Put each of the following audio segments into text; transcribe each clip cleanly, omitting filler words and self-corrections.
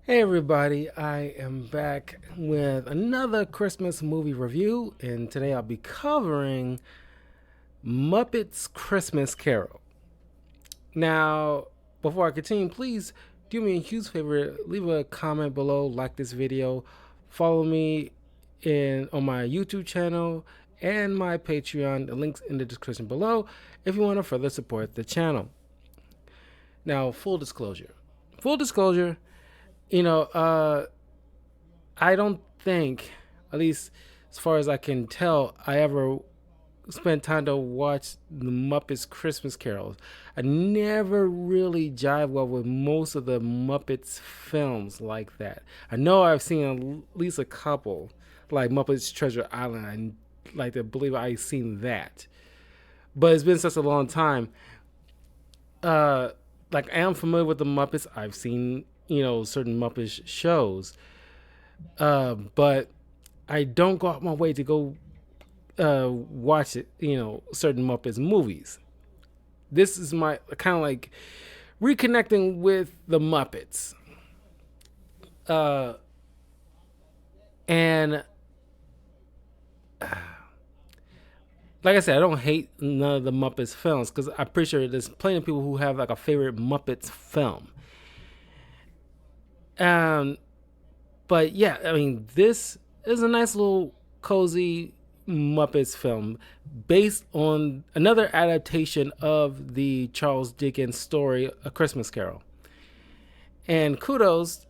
Hey everybody, I am back with another Christmas movie review, and today I'll be covering Muppets Christmas Carol. Now, before I continue, please do me a huge favor, leave a comment below, like this video, follow me on my YouTube channel and my Patreon. The links in the description below if you want to further support the channel. Now, full disclosure. Full disclosure, you know, I don't think, at least as far as I can tell, I ever spent time to watch the Muppets Christmas carols. I never really jive well with most of the Muppets films like that. I know I've seen at least a couple, like Muppets Treasure Island. I like to believe I've seen that, but it's been such a long time. Uh, like I am familiar with the Muppets. I've seen certain Muppet shows, but I don't go out my way to go watch it. Certain Muppets movies. This is my kind of like reconnecting with the Muppets, uh, and like I said, I don't hate none of the Muppets films because I'm pretty sure there's plenty of people who have like a favorite Muppets film. Um, but yeah, I mean, this is a nice little cozy Muppets film based on another adaptation of the Charles Dickens story, A Christmas Carol. And kudos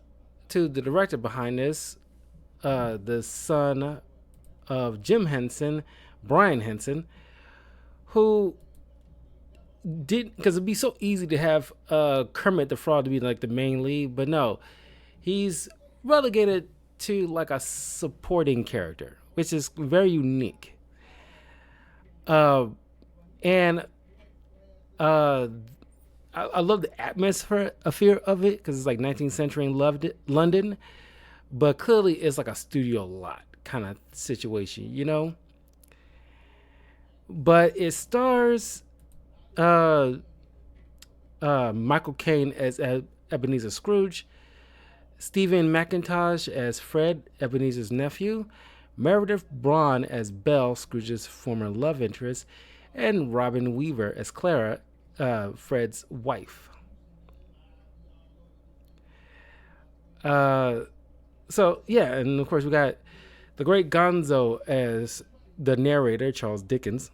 to the director behind this, the son of Jim Henson, Brian Henson, who did, because it'd be so easy to have Kermit the Frog to be like the main lead, but no, he's relegated to like a supporting character, which is very unique. Uh, and uh, I love the atmosphere of it because it's like 19th century in London, but clearly it's like a studio lot kind of situation. But it stars uh, Michael Caine as Ebenezer Scrooge, Stephen McIntosh as Fred, Ebenezer's nephew, Meredith Braun as Belle, Scrooge's former love interest, and Robin Weaver as Clara, Fred's wife. Uh, so yeah, and of course we got the great Gonzo as the narrator, Charles Dickens.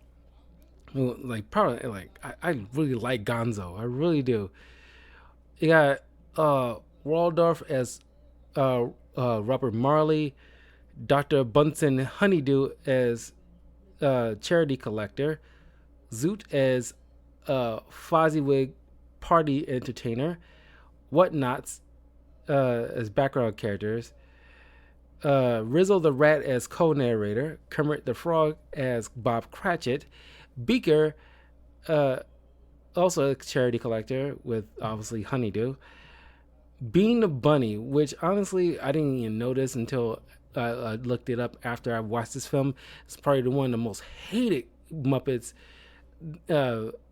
Who, like, probably like I really like Gonzo, I really do. You got Waldorf as Robert Marley, Dr. Bunsen Honeydew as charity collector, Zoot as Fozziwig party entertainer, Whatnots as background characters, Rizzo the Rat as co-narrator, Kermit the Frog as Bob Cratchit, Beaker, uh, also a charity collector with obviously Honeydew, Bean the Bunny, which honestly I didn't even notice until I looked it up after I watched this film. It's probably the one of the most hated Muppets,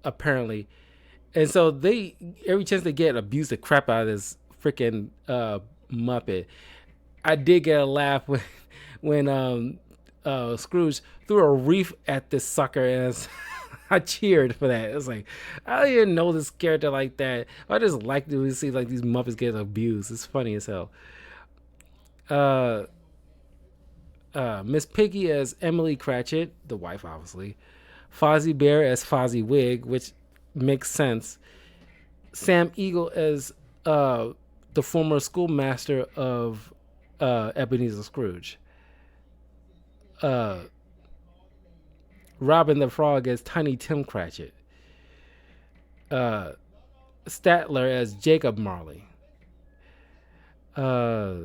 apparently. And so they, every chance they get, abuse the crap out of this freaking Muppet. I did get a laugh when Scrooge threw a reef at this sucker, and I cheered for that. It's like I didn't even know this character like that. I just like to see like these Muppets get abused. It's funny as hell. Uh, Miss Piggy as Emily Cratchit, the wife, obviously. Fozzie Bear as Fozzie Wig, which makes sense. Sam Eagle as the former schoolmaster of Ebenezer Scrooge. Uh, Robin the Frog as Tiny Tim Cratchit. Uh, Statler as Jacob Marley. Uh,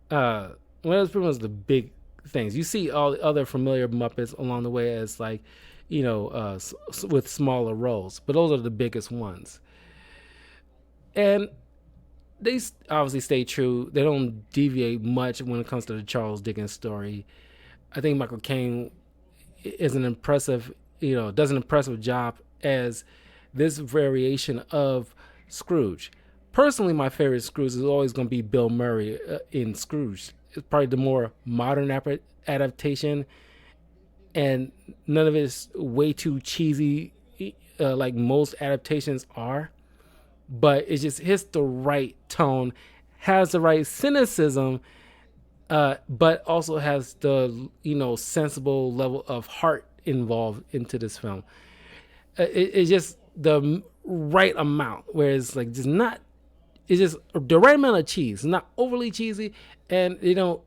well, that's pretty much the big things. You see all the other familiar Muppets along the way as like, with smaller roles, but those are the biggest ones. And they obviously stay true. They don't deviate much when it comes to the Charles Dickens story. I think Michael Caine is an impressive, does an impressive job as this variation of Scrooge. personally, my favorite Scrooge is always going to be Bill Murray in Scrooge. It's probably the more modern adaptation, and none of it is way too cheesy, like most adaptations are. But it just hits the right tone, has the right cynicism, but also has the sensible level of heart involved into this film. It's just the right amount, where it's like just not. It's just the right amount of cheese, not overly cheesy, and they don't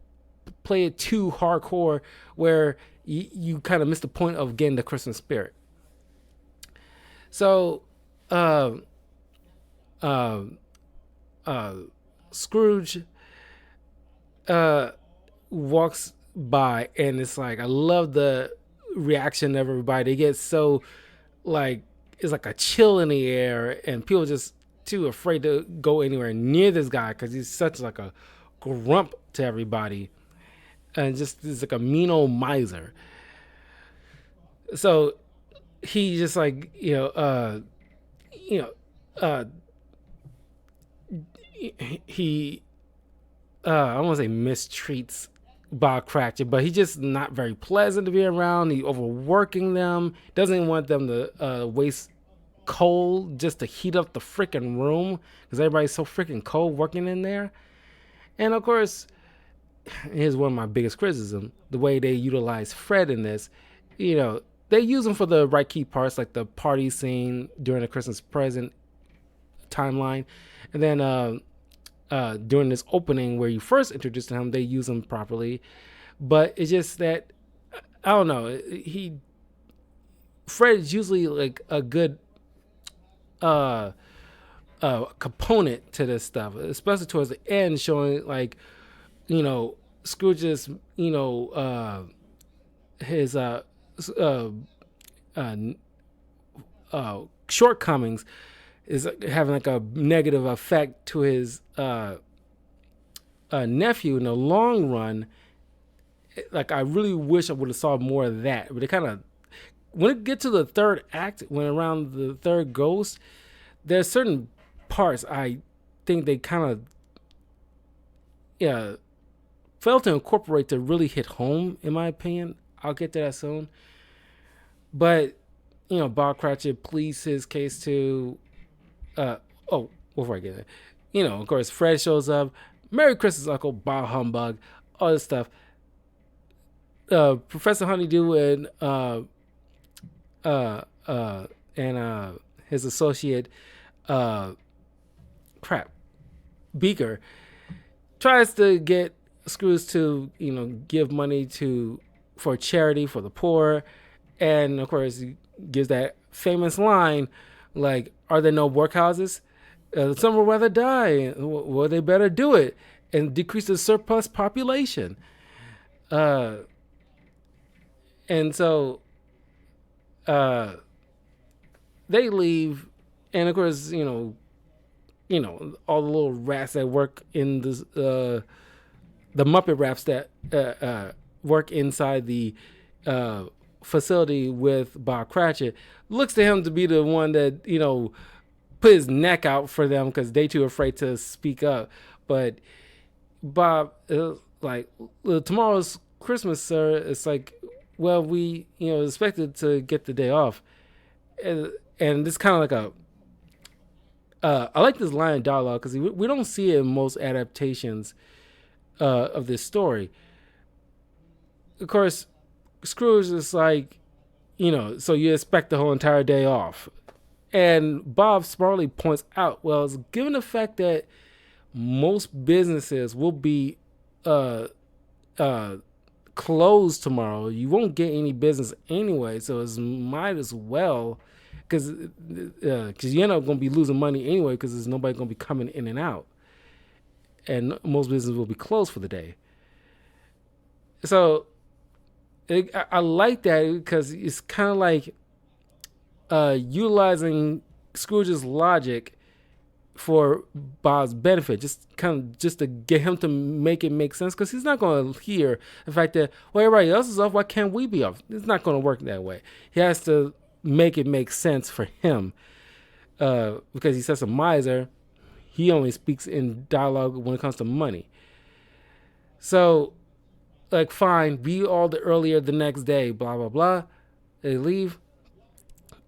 play it too hardcore, where you kind of miss the point of getting the Christmas spirit. So, uh, uh, Scrooge walks by, and it's like, I love the reaction of everybody. They get so, like, it's like a chill in the air, and people just too afraid to go anywhere near this guy because he's such like a grump to everybody, and just is like a mean old miser. So he just like you know uh he I don't want to say mistreats Bob Cratchit, but he's just not very pleasant to be around. He overworking them, doesn't want them to waste coal just to heat up the freaking room because everybody's so freaking cold working in there. And of course, here's one of my biggest criticism: the way they utilize Fred in this. They use him for the right key parts, like the party scene during the Christmas present timeline, and then during this opening where you first introduced him, they use him properly. But it's just that, I don't know, Fred is usually like a good component to this stuff, especially towards the end, showing like Scrooge's his shortcomings is having like a negative effect to his nephew in the long run. Like, I really wish I would have saw more of that, but it kind of, when it gets to the third act, when around the third ghost, there's certain parts I think they kind of failed to incorporate to really hit home, in my opinion. I'll get to that soon. But Bob Cratchit pleads his case to before I get it, of course, Fred shows up. Merry Christmas, Uncle, bah humbug, all this stuff. Professor Honeydew and his associate, Beaker, tries to get Scrooge to give money for charity for the poor, and of course he gives that famous line like, "Are there no workhouses? Some will rather die. Well, they better do it and decrease the surplus population." And so they leave, and of course, all the little rats that work in the Muppet rats that work inside the facility with Bob Cratchit, looks to him to be the one that put his neck out for them because they too afraid to speak up. But Bob, like, tomorrow's Christmas, sir. It's like, well, we expected to get the day off, and this kind of like I like this line of dialogue because we don't see it in most adaptations of this story. Of course, Scrooge is like, so you expect the whole entire day off. And Bob smartly points out, well, given the fact that most businesses will be closed tomorrow, you won't get any business anyway, so it might as well, because you end up going to be losing money anyway because there's nobody going to be coming in and out. And most businesses will be closed for the day. So I like that because it's kind of like utilizing Scrooge's logic for Bob's benefit, just to get him to make it make sense, because he's not going to hear the fact that, well, everybody else is off, why can't we be off? It's not going to work that way. He has to make it make sense for him, because he's such a miser. he only speaks in dialogue when it comes to money. So, like, fine, be all the earlier the next day, blah, blah, blah. They leave.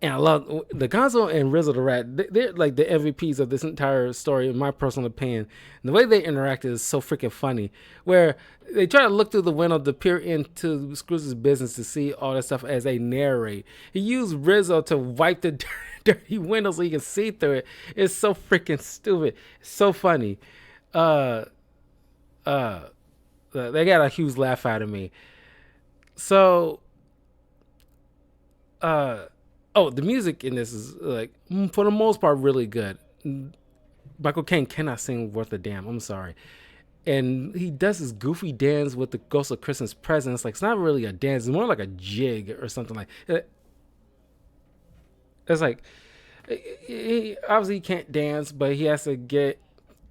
And I love the Gonzo and Rizzo the Rat. They're like the MVPs of this entire story, in my personal opinion. And the way they interact is so freaking funny. Where they try to look through the window to peer into Scrooge's business to see all that stuff as they narrate. He used Rizzo to wipe the dirty window so you can see through it. It's so freaking stupid. It's so funny. Uh, they got a huge laugh out of me. So, oh, the music in this is like, for the most part, really good. Michael Caine cannot sing worth a damn. I'm sorry. And he does this goofy dance with the Ghost of Christmas Presents. Like, it's not really a dance. It's more like a jig or something like that. It's like, he obviously can't dance, but he has to get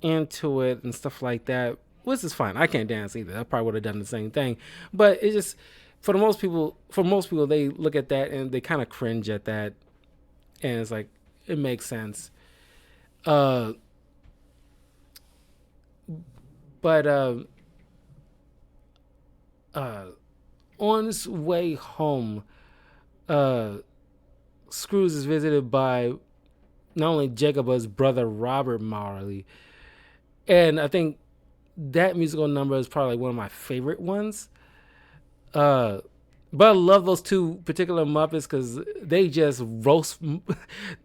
into it and stuff like that, which is fine. I can't dance either. I probably would have done the same thing. But it just, for most people, they look at that and they kind of cringe at that. And it's like, it makes sense. But on his way home, Scrooge is visited by not only Jacob but his brother Robert Marley, and I think that musical number is probably one of my favorite ones. But I love those two particular Muppets because they just roast.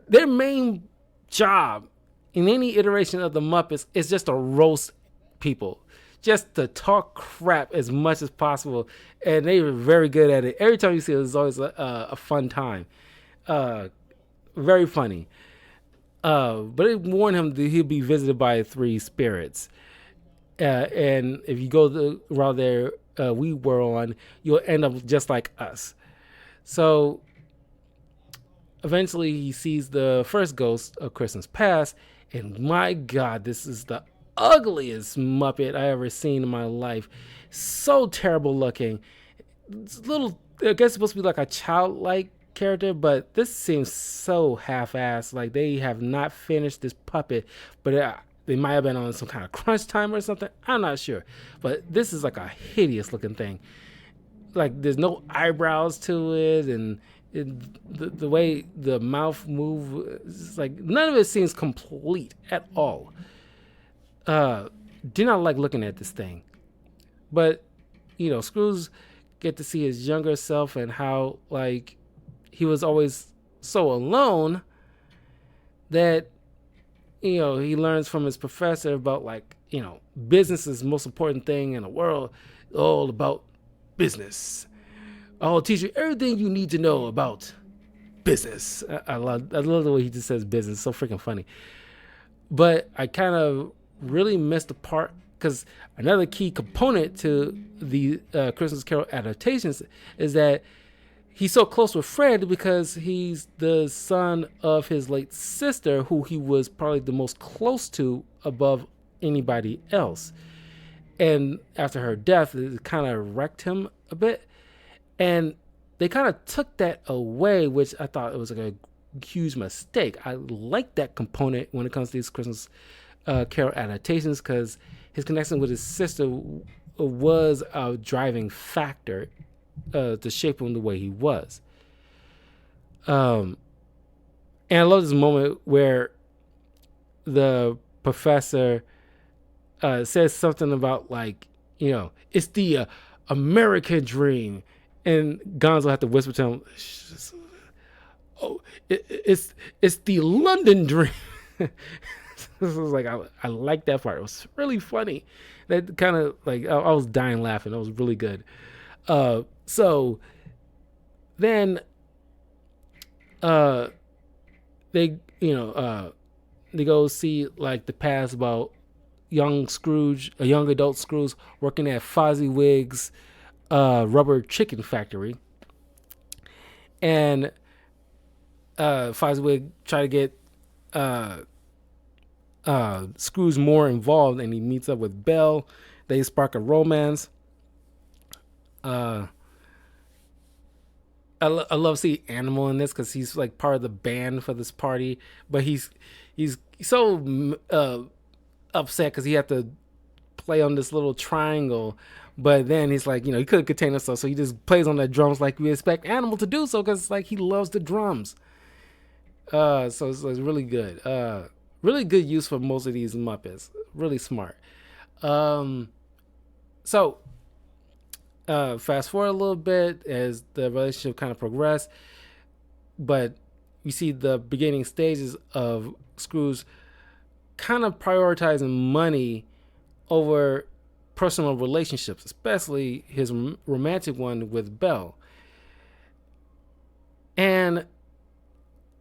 Their main job in any iteration of the Muppets is just to roast people, just to talk crap as much as possible, and they were very good at it. Every time you see it, it's always a fun time. Very funny. But it warned him that he'll be visited by three spirits. And if you go the route there we were on, you'll end up just like us. So eventually he sees the first ghost of Christmas Past, and my God, this is the ugliest Muppet I ever seen in my life. So terrible looking. It's a little, I guess it's supposed to be like a childlike character, but this seems so half-assed. Like they have not finished this puppet, but they might have been on some kind of crunch time or something. I'm not sure, but this is like a hideous looking thing. Like there's no eyebrows to it, and the way the mouth move, it's like none of it seems complete at all. Do not like looking at this thing, but Scrooge get to see his younger self and how like he was always so alone that he learns from his professor about like business is the most important thing in the world, all about business. I'll teach you everything you need to know about business. I love the way he just says business. So freaking funny. But I kind of really missed the part because another key component to the Christmas Carol adaptations is that he's so close with Fred because he's the son of his late sister, who he was probably the most close to above anybody else. And after her death, it kind of wrecked him a bit. And they kind of took that away, which I thought it was like a huge mistake. I like that component when it comes to these Christmas Carol adaptations because his connection with his sister was a driving factor to shape him the way he was. And I love this moment where the professor says something about like, it's the American dream, and Gonzo had to whisper to him, "Oh, it's the London dream." This was like I like that part. It was really funny. That kind of like I was dying laughing. It was really good. So then they they go see like the past about young adult Scrooge working at Fozziwig's rubber chicken factory, and Fozziwig try to get Scrooge more involved, and he meets up with Belle. They spark a romance. I love seeing Animal in this because he's like part of the band for this party, but he's so upset because he had to play on this little triangle. But then he's like, he couldn't contain himself, so he just plays on the drums like we expect Animal to do so, because like he loves the drums. So it's really good. Really good use for most of these Muppets. Really smart. Um, so fast forward a little bit as the relationship kind of progressed, but we see the beginning stages of Scrooge kind of prioritizing money over personal relationships, especially his romantic one with Belle. And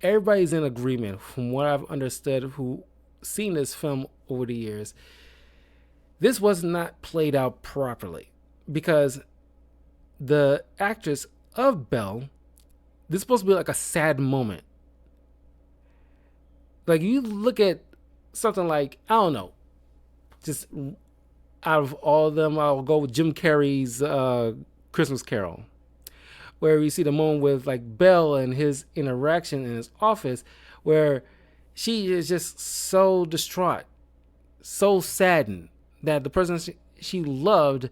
everybody's in agreement, from what I've understood, who seen this film over the years. This was not played out properly because the actress of Belle, this is supposed to be like a sad moment. Like, you look at something like, I don't know, just out of all of them, I'll go with Jim Carrey's Christmas Carol, where we see the moment with like Belle and his interaction in his office, where she is just so distraught, so saddened that the person she loved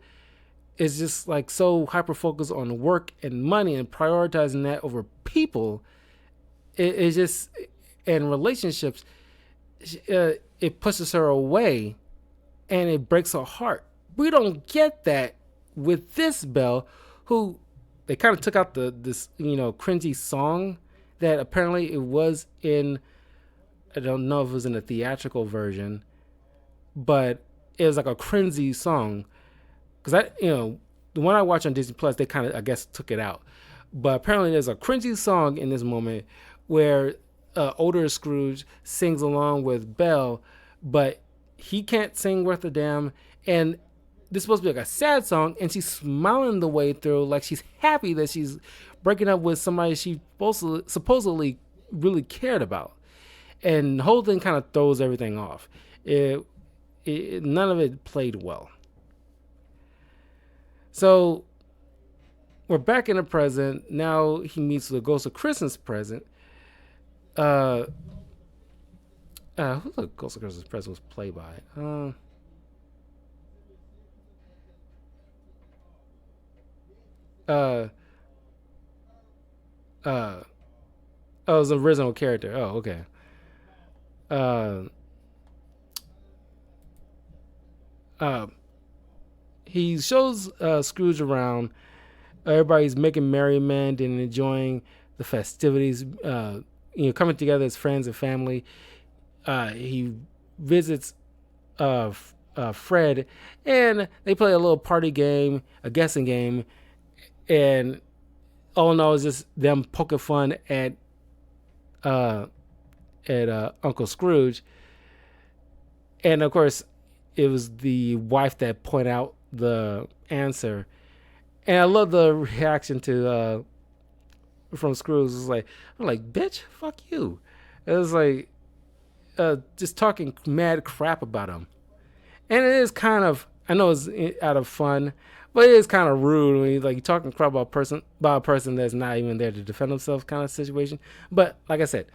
is just like so hyper focused on work and money and prioritizing that over people. It just, and relationships, it pushes her away and it breaks her heart. We don't get that with this Belle, who they kind of took out this cringy song that apparently it was in, I don't know if it was in a theatrical version, but it was like a cringy song. Because the one I watched on Disney Plus, they kind of, I guess, took it out. But apparently there's a cringy song in this moment where older Scrooge sings along with Belle, but he can't sing worth a damn. And this is supposed to be like a sad song, and she's smiling the way through, like she's happy that she's breaking up with somebody she supposedly really cared about. And the whole thing kind of throws everything off. None of it played well. So we're back in the present. Now he meets the Ghost of Christmas Present. Who the Ghost of Christmas Present was played by? Oh, it was an original character. Oh, okay. Uh, uh, he shows Scrooge around. Everybody's making merriment and enjoying the festivities. Coming together as friends and family. He visits Fred, and they play a little party game, a guessing game, and all in all, it's just them poking fun at Uncle Scrooge. And of course, it was the wife that pointed out the answer. And I love the reaction to from Scrooge. It's like, I'm like, bitch, fuck you. It was like just talking mad crap about him. And it is kind of, I know it's out of fun, but it is kind of rude when you're talking crap about a person that's not even there to defend themselves, kind of situation. But like I said,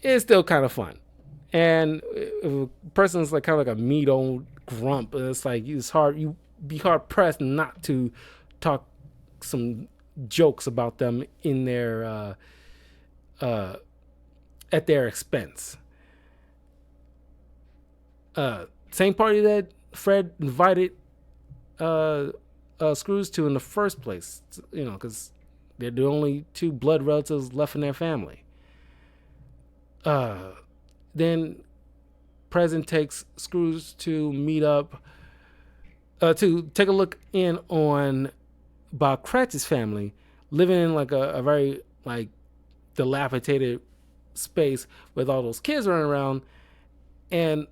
it's still kind of fun. And if a person's like kind of like a meat old grump, it's like it's hard. You be hard pressed not to talk some jokes about them in their at their expense. Same party that Fred invited Scrooge to in the first place, because they're the only two blood relatives left in their family. Then Present takes Scrooge to meet up, to take a look in on Bob Cratchit's family, living in like a very like dilapidated space with all those kids running around. And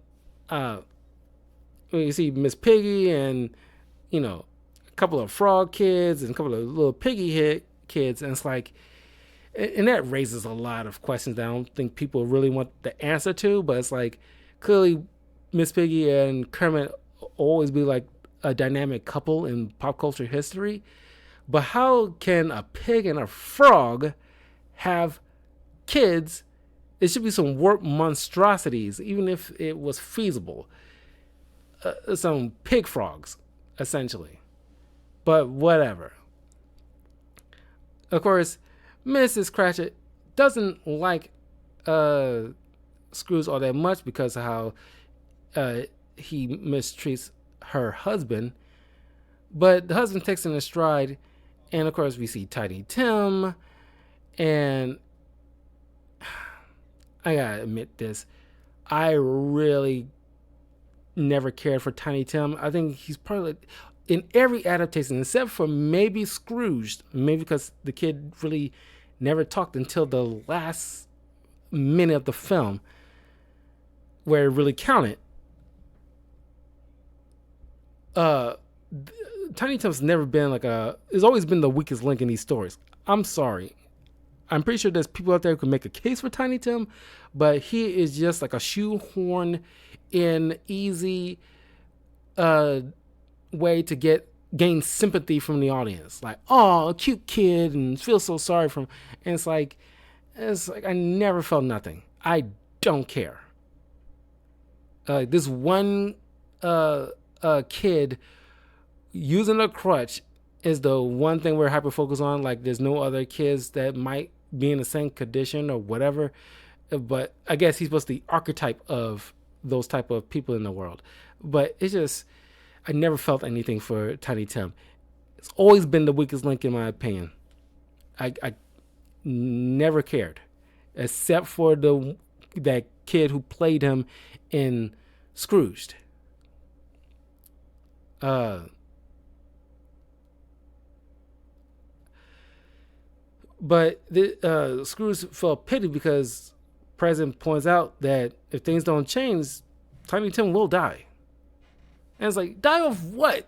you see Miss Piggy and a couple of frog kids and a couple of little piggy kids, and it's like, and that raises a lot of questions that I don't think people really want the answer to. But it's like, clearly Miss Piggy and Kermit always be like a dynamic couple in pop culture history. But how can a pig and a frog have kids? It should be some warped monstrosities, even if it was feasible. some pig frogs, essentially. But whatever. Of course, Mrs. Cratchit doesn't like uh, Scrooge all that much because of how uh, he mistreats her husband. But the husband takes it in stride, and of course, we see Tiny Tim, and I gotta admit this, I really never cared for Tiny Tim. I think he's probably like, in every adaptation, except for maybe Scrooge, maybe because the kid really never talked until the last minute of the film, where it really counted. Uh, Tiny Tim's never been like a. It's always been the weakest link in these stories. I'm sorry. I'm pretty sure there's people out there who can make a case for Tiny Tim, but he is just like a shoehorn in easy way to gain sympathy from the audience. Like, oh, a cute kid, and feel so sorry for him. And it's like I never felt nothing. I don't care. This one kid using a crutch is the one thing we're hyper focused on. Like, there's no other kids that might be in the same condition or whatever. But I guess he's supposed to be the archetype of those type of people in the world. But it's just, I never felt anything for Tiny Tim. It's always been the weakest link in my opinion. I never cared, except for that kid who played him in Scrooged. But Scrooge felt pity because President points out that if things don't change, Tiny Tim will die. And it's like, die of what?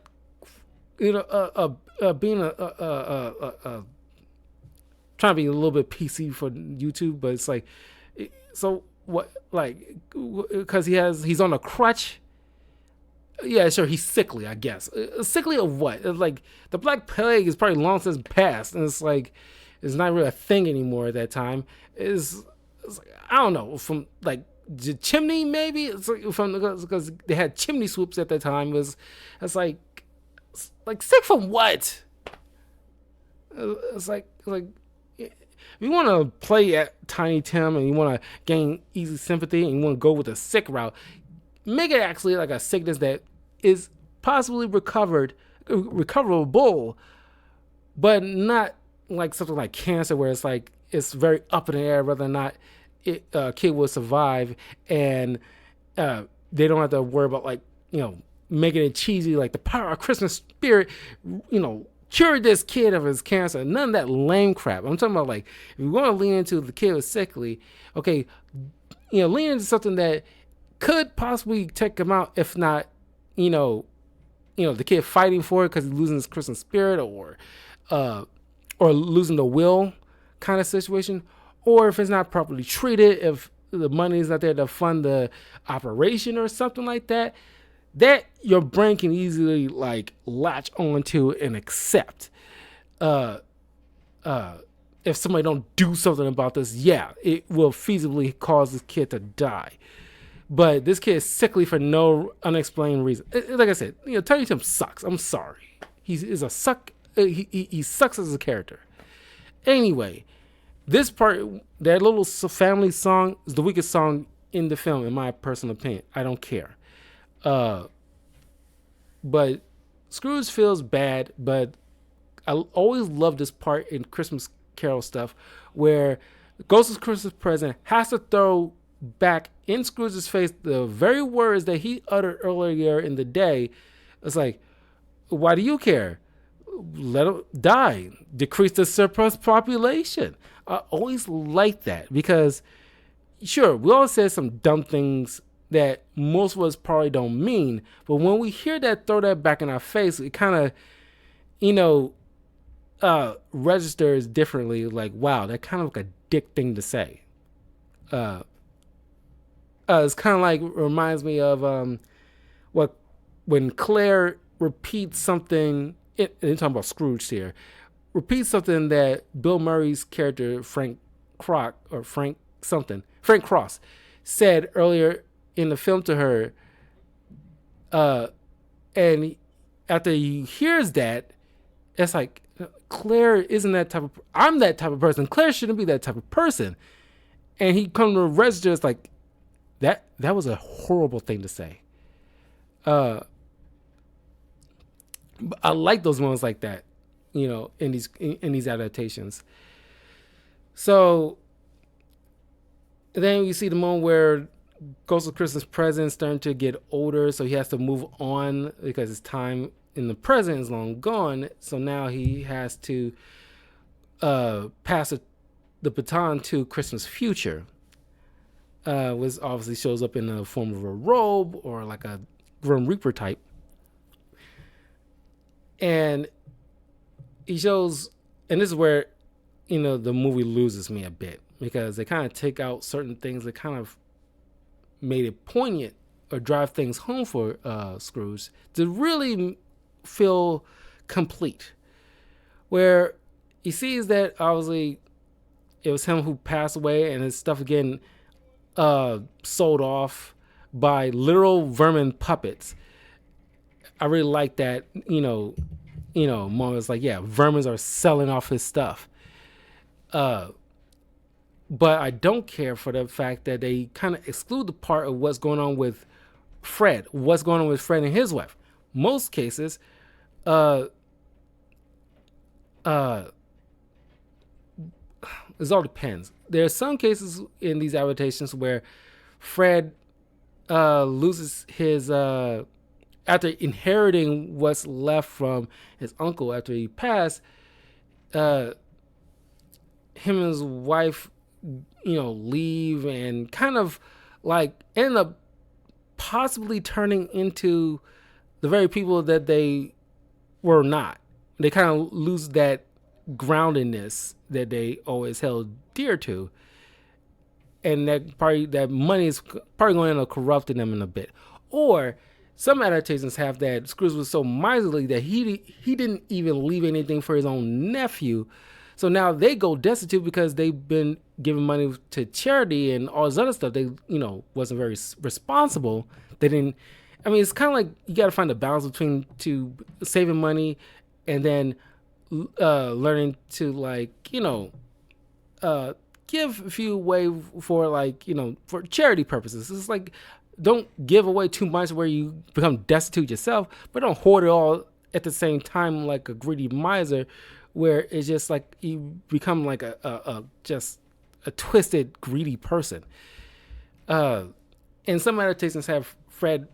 You know, being trying to be a little bit PC for YouTube, but it's like, so what? Like, because he's on a crutch. Yeah, sure, he's sickly, I guess. Sickly of what? It's like the Black Plague is probably long since passed, and it's like it's not really a thing anymore at that time. It's like, I don't know, from like the chimney maybe. It's like because they had chimney swoops at that time. It's like sick from what? It's like if you want to play at Tiny Tim and you want to gain easy sympathy and you want to go with a sick route, make it actually like a sickness that is possibly recoverable, but not like something like cancer where it's like it's very up in the air whether or not a kid will survive, and they don't have to worry about, like, you know, making it cheesy like the power of Christmas spirit, you know, cured this kid of his cancer. None of that lame crap. I'm talking about, like, if you want to lean into the kid was sickly, okay, you know, lean into something that could possibly take him out, if not, you know, the kid fighting for it because he's losing his Christmas spirit, or losing the will kind of situation, or if it's not properly treated, if the money is not there to fund the operation or something like that, that your brain can easily like latch onto and accept. If somebody don't do something about this, yeah, it will feasibly cause this kid to die. But this kid is sickly for no unexplained reason. Like I said, you know, Tiny Tim sucks. I'm sorry. He sucks as a character. Anyway, this part, that little family song, is the weakest song in the film, in my personal opinion. I don't care. But Scrooge feels bad, but I always love this part in Christmas Carol stuff where Ghost's Christmas Present has to throw back in Scrooge's face the very words that he uttered earlier in the day. It's like, why do you care? Let him die. Decrease the surplus population. I always like that because, sure, we all said some dumb things that most of us probably don't mean, but when we hear that, throw that back in our face, it kind of, you know, registers differently. Like, wow, that kind of like a dick thing to say. It's kind of like, reminds me of when Claire repeats something. I'm talking about Scrooge here. Repeats something that Bill Murray's character Frank Cross said earlier in the film to her. Uh, and after he hears that, it's like, Claire isn't that type of. I'm that type of person. Claire shouldn't be that type of person. And he come to register. It's like that. That was a horrible thing to say. Uh, I like those moments like that, in these adaptations. So then you see the moment where Ghost of Christmas Present starting to get older, so he has to move on because his time in the present is long gone. So now he has to pass the baton to Christmas Future, which obviously shows up in the form of a robe or like a Grim Reaper type. And he shows, and this is where, the movie loses me a bit, because they kind of take out certain things that kind of made it poignant or drive things home for Scrooge to really feel complete. Where he sees that obviously it was him who passed away, and his stuff again sold off by literal vermin puppets. I really like that, moments like, yeah, vermins are selling off his stuff. But I don't care for the fact that they kind of exclude the part of what's going on with Fred, and his wife. Most cases, it all depends. There are some cases in these adaptations where Fred loses his after inheriting what's left from his uncle after he passed. Him and his wife, leave and kind of like end up possibly turning into the very people that they were not. They kind of lose that groundedness that they always held dear to, and that money is probably going to corrupt them in a bit. Or some adaptations have that Scrooge was so miserly that he didn't even leave anything for his own nephew. So now they go destitute because they've been giving money to charity and all this other stuff. They, wasn't very responsible. They didn't. I mean, it's kind of like you got to find a balance between saving money and then learning to give a few away for for charity purposes. It's like, don't give away too much where you become destitute yourself, but don't hoard it all at the same time like a greedy miser, where it's just like you become like just a twisted, greedy person. And some adaptations have Fred,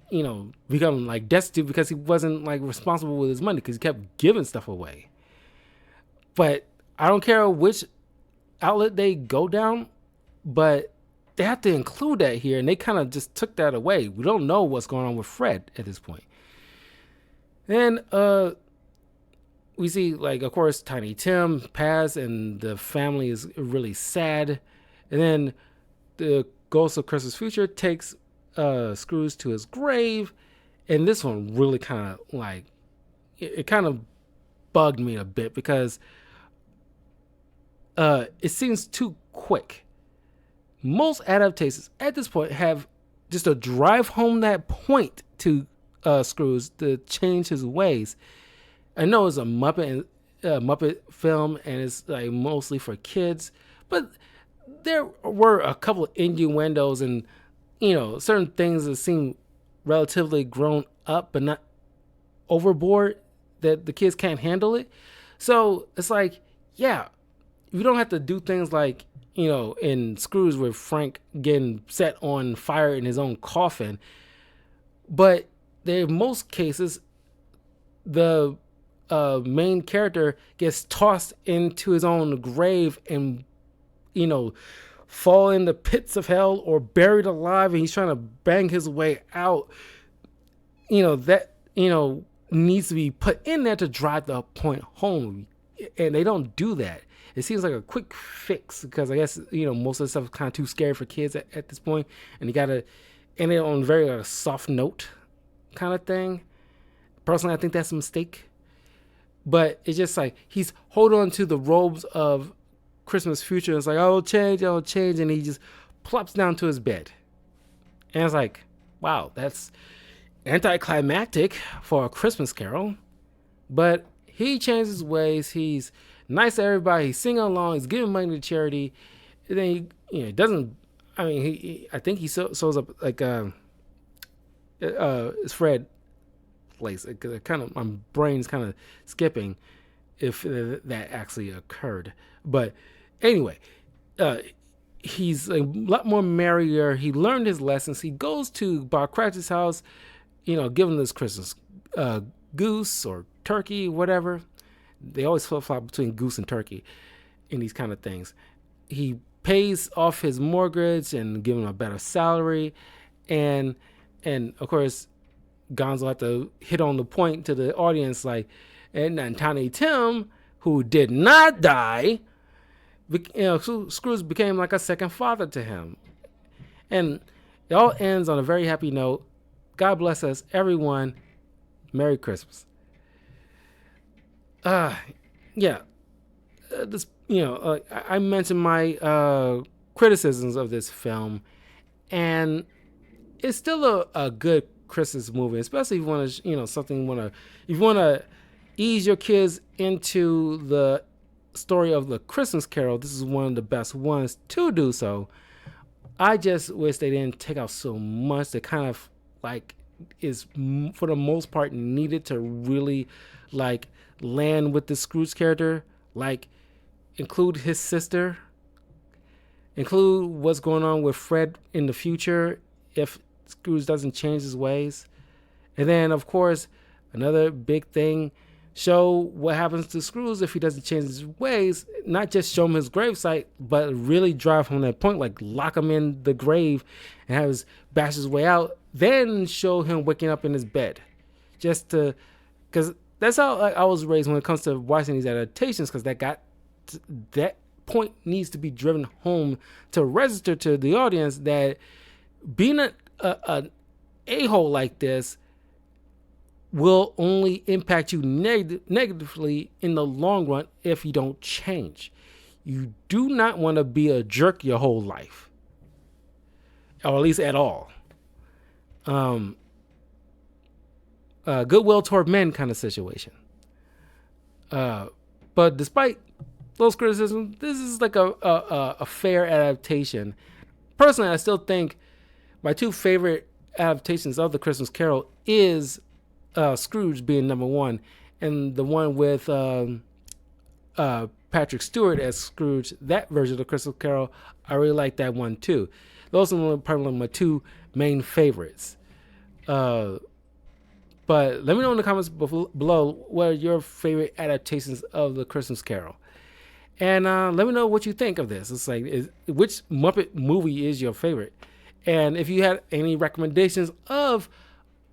become like destitute because he wasn't like responsible with his money because he kept giving stuff away. But I don't care which outlet they go down, but they have to include that here, and they kind of just took that away. We don't know what's going on with Fred at this point. Then we see, of course, Tiny Tim pass, and the family is really sad. And then the Ghost of Christmas Future takes Scrooge to his grave, and this one really kind of it kind of bugged me a bit because it seems too quick. Most adaptations at this point have just to drive home that point to Scrooge to change his ways. I know it's a Muppet film and it's mostly for kids, but there were a couple of innuendos and certain things that seem relatively grown up but not overboard that the kids can't handle it. So it's like, yeah, you don't have to do things like in Scrooge with Frank getting set on fire in his own coffin, but in most cases the main character gets tossed into his own grave and fall in the pits of hell or buried alive, and he's trying to bang his way out. That needs to be put in there to drive the point home, and they don't do that. It seems like a quick fix because I guess most of the stuff is kind of too scary for kids at this point, and you gotta end it on a very soft note kind of thing. Personally, I think that's a mistake. But it's just like he's holding on to the robes of Christmas Future. It's like, I'll change, and he just plops down to his bed. And it's like, wow, that's anticlimactic for A Christmas Carol, but he changed his ways. He's nice to everybody. He's singing along. He's giving money to charity. And then doesn't. I mean, I think he sews up like it's Fred place. Kind of my brain's kind of skipping if that actually occurred. But anyway, he's a lot more merrier. He learned his lessons. He goes to Bob Cratchit's house, give him this Christmas goose or turkey, whatever. They always flip flop between goose and turkey in these kind of things. He pays off his mortgage and give him a better salary, and of course, Gonzo had to hit on the point to the audience, like, and Tiny Tim, who did not die, Scrooge became like a second father to him, and it all ends on a very happy note. God bless us, everyone. Merry Christmas. Yeah. This, I mentioned my criticisms of this film, and it's still a good Christmas movie, especially if you want to, something if you want to ease your kids into the story of the Christmas Carol. This is one of the best ones to do so. I just wish they didn't take out so much that kind of like is for the most part needed to really like land with the Scrooge character, like include his sister, include what's going on with Fred in the future if Scrooge doesn't change his ways. And then, of course, another big thing, show what happens to Scrooge if he doesn't change his ways. Not just show him his gravesite, but really drive home that point, like lock him in the grave and have his bash his way out. Then show him waking up in his bed. Just to, because that's how I was raised when it comes to watching these adaptations, because that point needs to be driven home to register to the audience that being an a-hole like this will only impact you negatively in the long run if you don't change. You do not want to be a jerk your whole life, or at least at all. Goodwill toward men kind of situation. But despite those criticisms, this is like a fair adaptation. Personally, I still think my two favorite adaptations of The Christmas Carol is Scrooge being number one, and the one with Patrick Stewart as Scrooge, that version of The Christmas Carol, I really like that one too. Those are probably my two main favorites. But let me know in the comments below what are your favorite adaptations of The Christmas Carol. And let me know what you think of this. It's like, which Muppet movie is your favorite? And if you had any recommendations of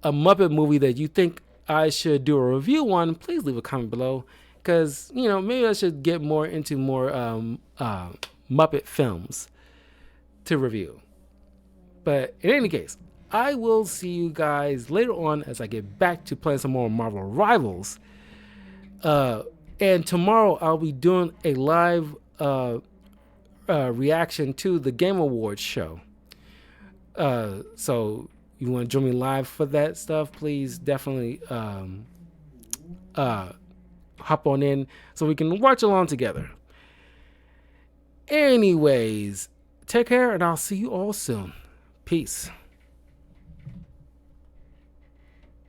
a Muppet movie that you think I should do a review on, please leave a comment below. Because, maybe I should get more into more Muppet films to review. But in any case, I will see you guys later on as I get back to playing some more Marvel Rivals. And tomorrow I'll be doing a live reaction to the Game Awards show. So you want to join me live for that stuff, please definitely hop on in so we can watch along together. Anyways, take care and I'll see you all soon. Peace.